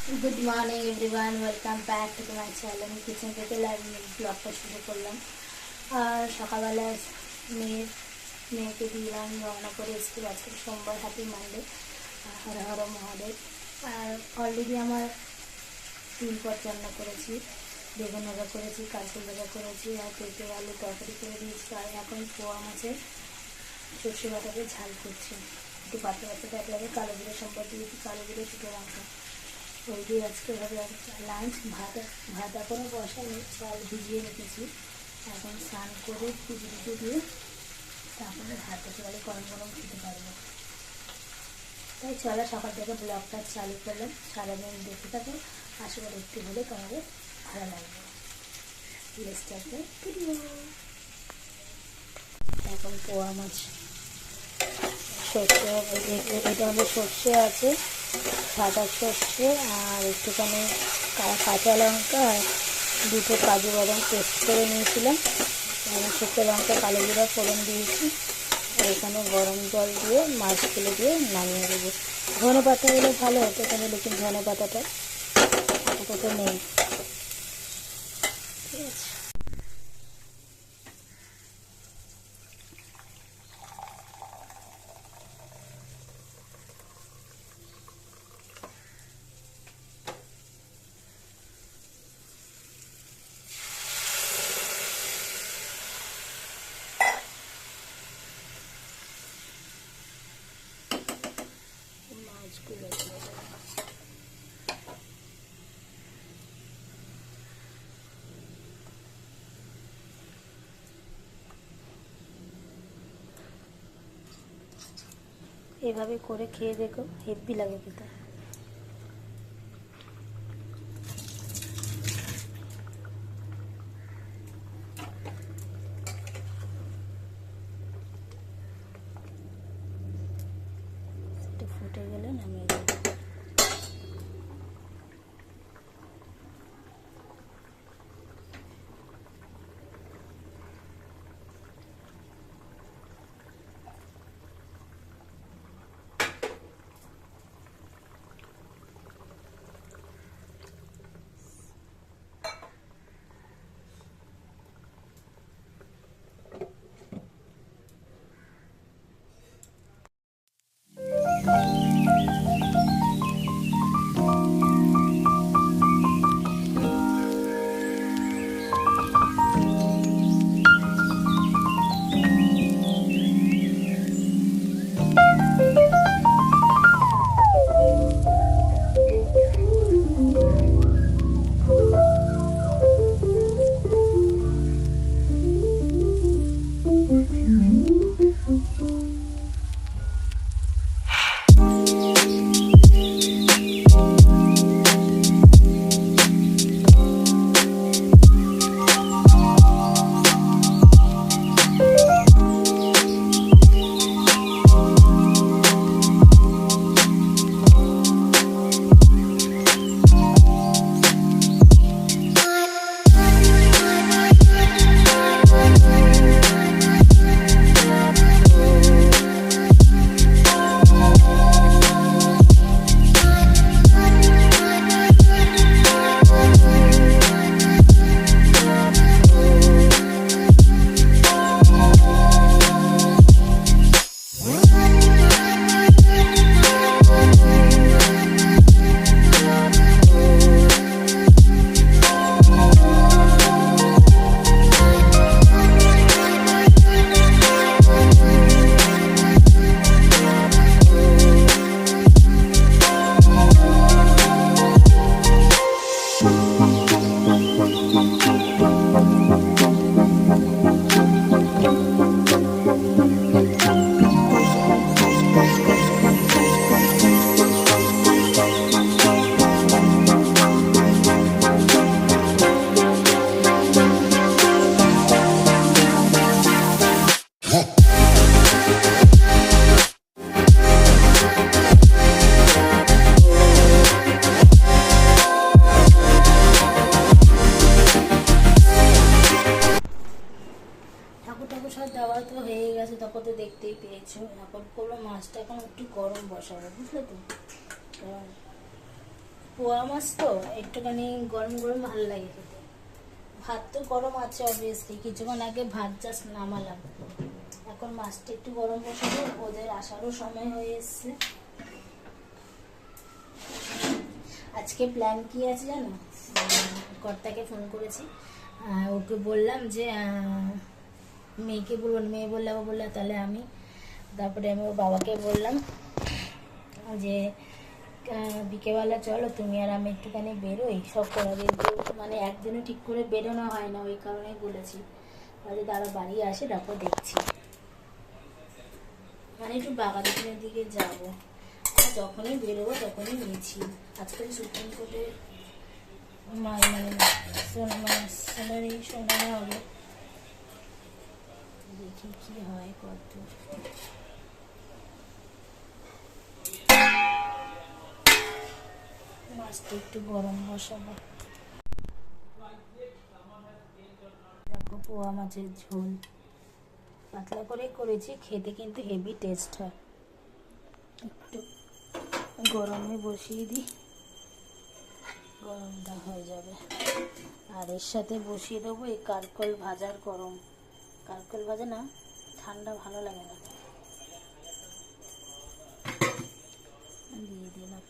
Good morning everyone, welcome back to my channel. Kitchen থেকে live ব্লগটা শুরু করলাম। আর সকালবেলা মেয়েকে দিলাম রওনা করে স্কুল। আজকে সোমবার, হ্যাপি মানডে, হর হর মহাদেব। আর অলরেডি আমার 3 পদ রান্না করেছি, বেগুন ভাজা করেছি, কাঁচকল ভাজা করেছি, আর পেঁপে আলু তরকারি করে দিয়েছি। আর এখন পোয়া মাছের সর্ষে বাটাকে ঝাল করছি, একটু পাতলা পাতলা টাইপ লাগে। কালো জিরে সম্পদ দিয়েছি, কালো জিরে ছোটো লঙ্কা, ওই দিয়ে আজকে হবে লাঞ্চ। ভাত এখনও বসাইনি, চাল ভিজিয়ে রেখেছি। এখন স্নান করে পুজো টুজো দিয়ে তারপরে ভাত একেবারে গরম গরম খেতে পারবো। তাই চলো সকাল থেকে ব্লগটা চালু করলাম, সারাদিন দেখতে থাকো। আশা করি একটু হলে তোমাদের ভালো লাগবে। এখন পোয়া মাছ সর্ষে, এটা হলো সর্ষে আছে, সাদা সর্ষে, আর একটুখানি কাঁচা লঙ্কা, আর 2টো কাজু বাদাম পেস্ট করে নিয়েছিলাম। এবং শুকনো লঙ্কা, কালো জিরা ফোড়ন দিয়েছি। আর এখানে গরম জল দিয়ে মাছগুলো দিয়ে নামিয়ে দেবো। ধনে পাতা হলে ভালো হতো, এখানে লেকিন ধনে পাতাটা আপাতত নেই। ঠিক আছে, মাছগুলো এভাবে করে খেয়ে দেখো, হেভি লাগে খেতে। এটা ফুটে গেলে নামিয়ে দেবো। সব দেওয়া তো হয়ে গেছে, তখন তো দেখতেই পেয়েছো। এখন করবো মাছটা, এখন একটু গরম বসাবো, বুঝলে তো। পোয়া মাছ তো একটুখানি গরম গরম ভালো লাগে খেতে। ভাত তো গরম আছে অবভিয়াসলি, কিছুক্ষণ আগে ভাত জাস্ট নামালাম। এখন মাছটা একটু গরম বসাবো, ওদের আসারও সময় হয়ে এসছে। আজকে প্ল্যান কি আছে জানো, কর্তাকে ফোন করেছি, ওকে বললাম যে মেয়েকে বলবো, মেয়ে বললে ও বললে তাহলে আমি, তারপরে আমি ওর বাবাকে বললাম যে বিকেলবেলা চলো তুমি আর আমি একটুখানি বেরোই সব করা, কিন্তু মানে একদিনও ঠিক করে বেরোনো হয় না, ওই কারণেই বলেছি যে তারা বাড়ি আসে তারপর দেখছি, মানে একটু বাগানের দিকে যাবো। যখনই বেরোবো তখনই নিয়েছি। আজকাল সুপ্রিম কোর্টে মানে স্যালারি শোনানো হবে, দেখি কি হয় কত। মাছটা একটু গরম বসাবো। দেখো পোয়া মাছের ঝোল পাতলা করে করেছি, খেতে কিন্তু হেভি টেস্ট হয়। একটু গরমে বসিয়ে দিই, গরমটা হয়ে যাবে। আর এর সাথে বসিয়ে দেবো এই কারকল ভাজার গরম, কারকল ভাজা না ঠান্ডা ভালো লাগে না, দিয়ে দিলাম।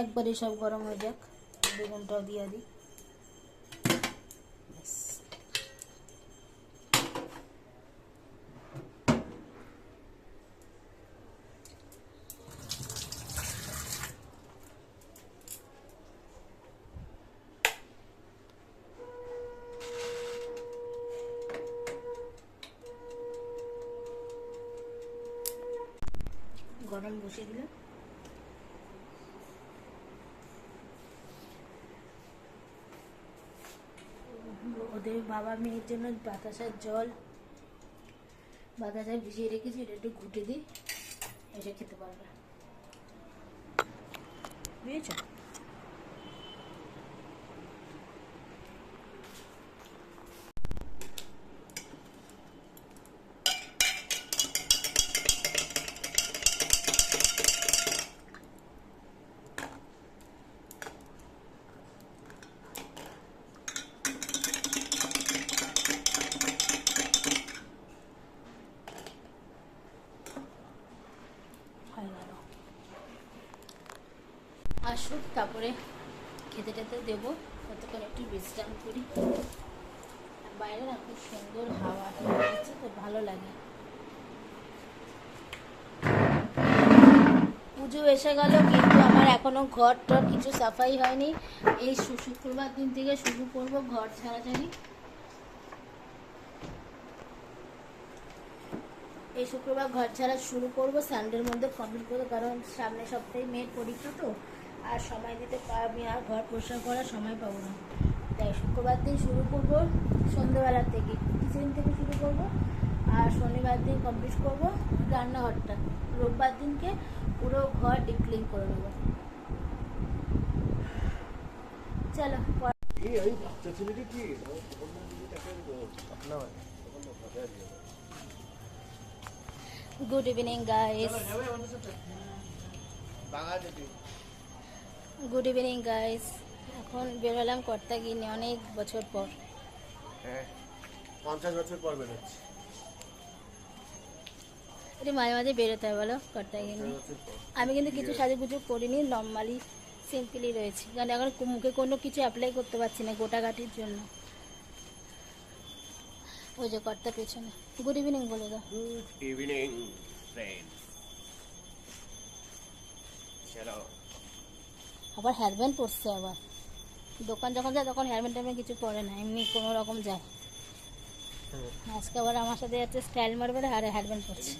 একবারে সব গরম হয়ে যাক, বেগুনটাও দিয়ে দিই। গরম বসিয়ে দিলাম। ওদের বাবা মেয়ের জন্য বাতাসার জল, বাতাসা ভিজিয়ে রেখেছি, এটা একটু ঘুটে দিই, এসে খেতে পারবে, বুঝেছ? আসুক তারপরে খেতে টেতে দেবো, ততক্ষণ একটু বিশ্রাম করি। বাইরে না খুব সুন্দর হাওয়া হচ্ছে, তো ভালো লাগে। পুজো এসে গেল, কিন্তু আমার এখনো ঘর টর কিছু সাফাই হয়নি। এই শুক্রবার দিন থেকে শুরু করবো ঘর ছাড়াছাড়ি। এই শুক্রবার ঘর ছাড়া শুরু করবো, সানডের মধ্যে কমপ্লিট করবো, কারণ সামনের সপ্তাহে মেয়ের পরীক্ষা তো, আর সময় দিতে পারবি, আর ঘর পরিষ্কার করার সময় পাবো না। তাই শুক্রবার দিন শুরু করবো সন্ধ্যেবেলার থেকে, কিচেন থেকে শুরু করবো, আর শনিবার দিন কমপ্লিট করবো রান্নাঘরটা। রোববার দিনকে পুরো ঘর ডিপ ক্লিন করে নেবো। চলো good evening guys, good evening guys. এখন বেরোলাম কর্তা গিয়ে অনেক বছর পর, 50 বছর পর বেরোচ্ছি। এটা মাঝে মাঝে বেরোতে হয় বলো কর্তা গিয়ে। আমি কিন্তু কিছু সাজুগুজু করিনি, নর্মালি সিম্পলি রয়েছি, কারণ এখন মুখে কোনো কিছু অ্যাপ্লাই করতে পারছি না গোটাগাটির জন্য। ওই যে কর্তা পেছনে। গুড ইভিনিং বলে দাও। Good evening friends. চলো। আবার হেয়ারব্যান্ড পরছে, আবার দোকান যখন যায় তখন হেয়ারব্যান্ড ট্যারব্যান্ড কিছু পরে না, এমনি কোনো রকম যায়। আজকে আবার আমার সাথে যাচ্ছে স্টাইল মারবে আর হেয়ারব্যান্ড পরছে।